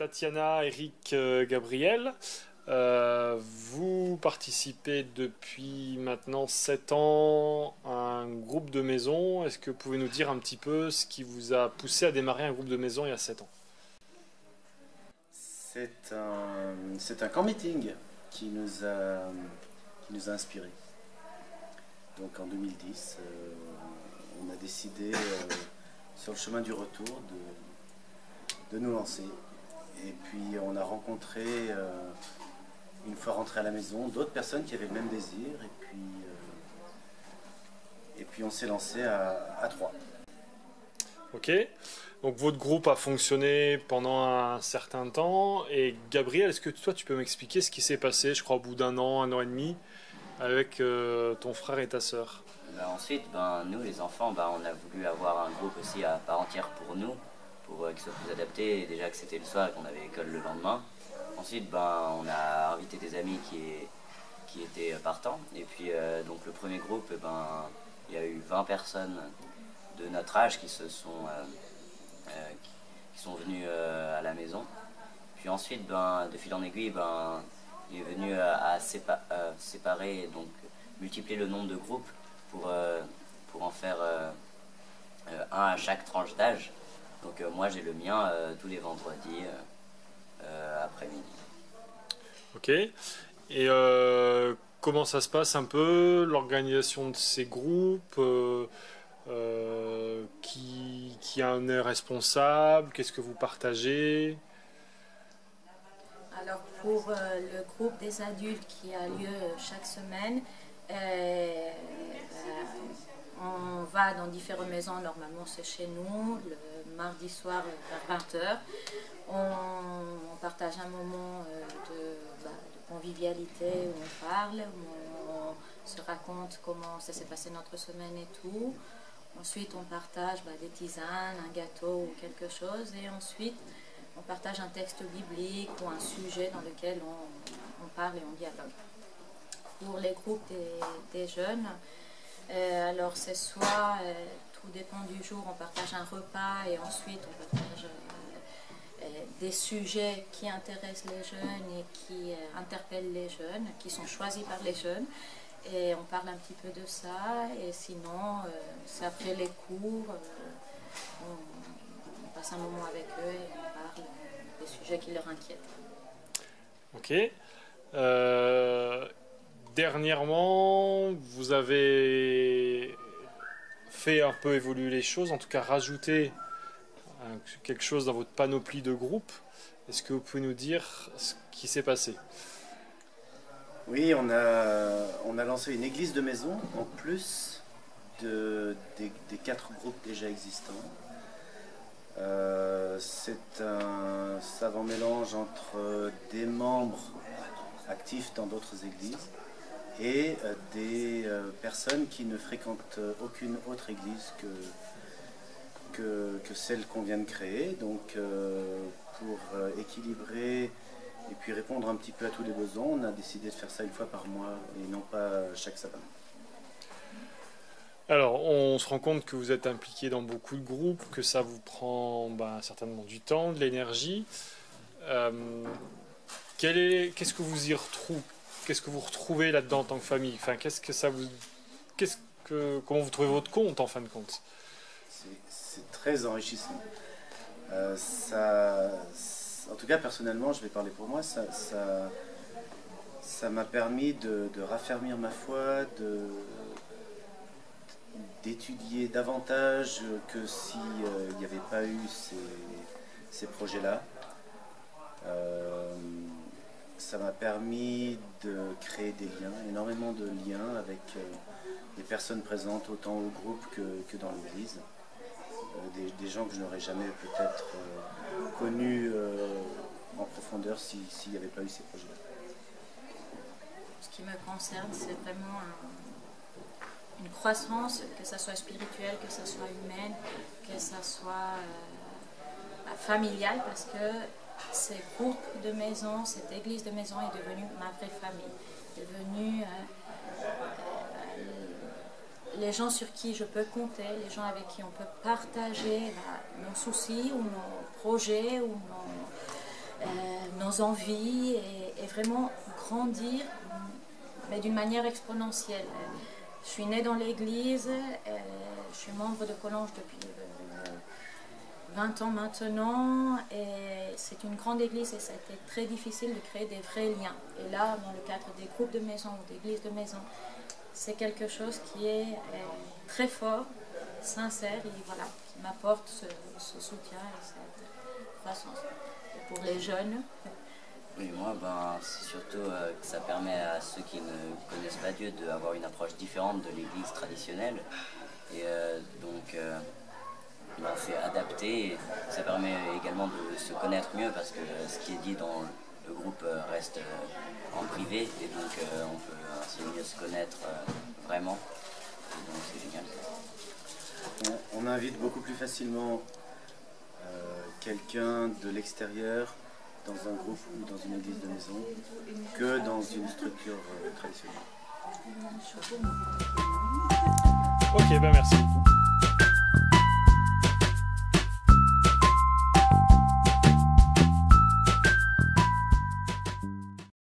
Tatiana, Eric, Gabriel. Vous participez depuis maintenant 7 ans à un groupe de maison. Est-ce que vous pouvez nous dire un petit peu ce qui vous a poussé à démarrer un groupe de maison il y a 7 ans? C'est un camp meeting qui nous a inspirés. Donc en 2010, on a décidé sur le chemin du retour de nous lancer. Et puis on a rencontré, une fois rentré à la maison, d'autres personnes qui avaient le même désir. Et puis on s'est lancé à trois. Ok. Donc votre groupe a fonctionné pendant un certain temps. Et Gabriel, est-ce que toi tu peux m'expliquer ce qui s'est passé, je crois, au bout d'un an et demi, avec ton frère et ta sœur? Ensuite, nous les enfants, on a voulu avoir un groupe aussi à part entière pour nous, pour qu'il soit plus adapté, et déjà que c'était le soir et qu'on avait école le lendemain. Ensuite, on a invité des amis qui étaient partants. Et puis, donc le premier groupe, il y a eu 20 personnes de notre âge qui sont venues à la maison. Puis ensuite, de fil en aiguille, il est venu à séparer, donc multiplier le nombre de groupes pour en faire un à chaque tranche d'âge. Donc moi j'ai le mien tous les vendredis après-midi. Ok. Et comment ça se passe un peu, l'organisation de ces groupes, qui en est responsable, qu'est-ce que vous partagez? Alors pour le groupe des adultes qui a lieu chaque semaine, on va dans différentes maisons, normalement c'est chez nous, le mardi soir vers 20 h. On partage un moment de convivialité où on parle, où on se raconte comment ça s'est passé notre semaine et tout. Ensuite on partage des tisanes, un gâteau ou quelque chose, et ensuite on partage un texte biblique ou un sujet dans lequel on parle et on dialogue. Pour les groupes des jeunes, alors c'est soit, tout dépend du jour, on partage un repas et ensuite on partage des sujets qui intéressent les jeunes et qui interpellent les jeunes, qui sont choisis par les jeunes. Et on parle un petit peu de ça, et sinon, c'est après les cours, on passe un moment avec eux et on parle des sujets qui leur inquiètent. Ok. Dernièrement, vous avez fait un peu évoluer les choses, en tout cas rajouté quelque chose dans votre panoplie de groupe. Est-ce que vous pouvez nous dire ce qui s'est passé? Oui, on a lancé une église de maison en plus des 4 groupes déjà existants. C'est un savant mélange entre des membres actifs dans d'autres églises et des personnes qui ne fréquentent aucune autre église que celle qu'on vient de créer. Donc pour équilibrer et puis répondre un petit peu à tous les besoins, on a décidé de faire ça une fois par mois et non pas chaque sabbat. Alors, on se rend compte que vous êtes impliqué dans beaucoup de groupes, que ça vous prend certainement du temps, de l'énergie. Qu'est-ce que vous y retrouvez? Qu'est-ce que vous retrouvez là-dedans en tant que famille? Enfin, comment vous trouvez votre compte en fin de compte? C'est très enrichissant. En tout cas, personnellement, je vais parler pour moi, ça m'a permis de raffermir ma foi, d'étudier davantage que s'il n'y avait pas eu ces projets-là. Ça m'a permis de créer des liens, énormément de liens avec des personnes présentes autant au groupe que dans l'église. Des gens que je n'aurais jamais peut-être connus en profondeur s'il n'y avait pas eu ces projets-là. Ce qui me concerne, c'est vraiment une croissance, que ça soit spirituelle, que ça soit humaine, que ça soit familiale, parce que ce groupe de maison, cette église de maison est devenue ma vraie famille. Est devenue les gens sur qui je peux compter, les gens avec qui on peut partager nos soucis ou nos projets ou nos envies et vraiment grandir, mais d'une manière exponentielle. Je suis née dans l'église, je suis membre de Collonges depuis 20 ans maintenant, et c'est une grande église et ça a été très difficile de créer des vrais liens. Et là, dans le cadre des groupes de maison ou d'églises de maison, c'est quelque chose qui est très fort, sincère, et voilà, qui m'apporte ce soutien et cette croissance. Et pour les jeunes, oui, moi, c'est surtout que ça permet à ceux qui ne connaissent pas Dieu d'avoir une approche différente de l'église traditionnelle. Et c'est adapté. Et ça permet également de se connaître mieux parce que ce qui est dit dans le groupe reste en privé. Et donc, on peut ainsi mieux se connaître vraiment. Et donc, c'est génial. On invite beaucoup plus facilement quelqu'un de l'extérieur dans un groupe ou dans une église de maison que dans une structure traditionnelle. Ok, ben merci beaucoup.